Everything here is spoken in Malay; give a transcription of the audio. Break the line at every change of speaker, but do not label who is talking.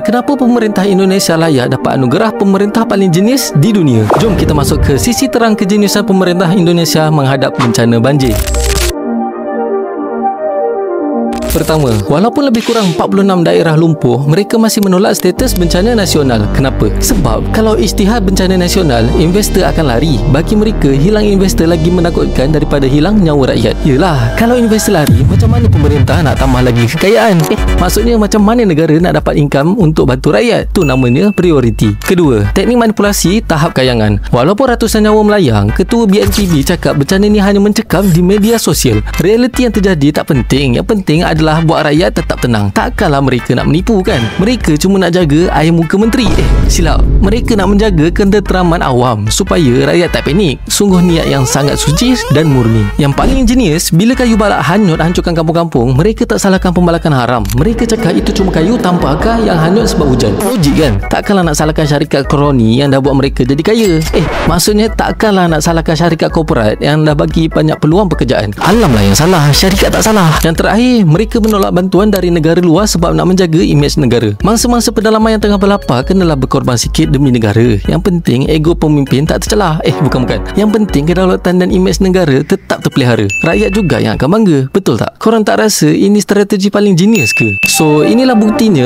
Kenapa pemerintah Indonesia layak dapat anugerah pemerintah paling jenius di dunia? Jom kita masuk ke sisi terang kejeniusan pemerintah Indonesia menghadap bencana banjir. Pertama, walaupun lebih kurang 46 daerah lumpuh, mereka masih menolak status bencana nasional. Kenapa? Sebab kalau isytihar bencana nasional, investor akan lari. Bagi mereka, hilang investor lagi menakutkan daripada hilang nyawa rakyat. Yelah, kalau investor lari, macam mana pemerintah nak tambah lagi kekayaan? Maksudnya macam mana negara nak dapat income untuk bantu rakyat? Tu namanya prioriti. Kedua, teknik manipulasi tahap kayangan. Walaupun ratusan nyawa melayang, Ketua BNPB cakap bencana ni hanya mencekam di media sosial. Realiti yang terjadi tak penting. Yang penting adalah buat rakyat tetap tenang. Takkanlah mereka nak menipu kan? Mereka cuma nak jaga air muka menteri. Silap. Mereka nak menjaga ketenteraman awam supaya rakyat tak panik. Sungguh niat yang sangat suci dan murni. Yang paling jenius, bila kayu balak hanyut hancurkan kampung-kampung, mereka tak salahkan pembalakan haram. Mereka cakap itu cuma kayu tanpa akar yang hanyut sebab hujan. Logik kan? Takkanlah nak salahkan syarikat kroni yang dah buat mereka jadi kaya. Maksudnya takkanlah nak salahkan syarikat korporat yang dah bagi banyak peluang pekerjaan. Alamlah yang salah, syarikat tak salah. Yang terakhir, mereka menolak bantuan dari negara luar sebab nak menjaga imej negara. Mangsa-mangsa pedalaman yang tengah berlapar kenalah berkorban sikit demi negara. Yang penting ego pemimpin tak tercelah. Bukan. Yang penting kedaulatan dan imej negara tetap terpelihara. Rakyat juga yang akan bangga. Betul tak? Korang tak rasa ini strategi paling jenius ke? So, inilah buktinya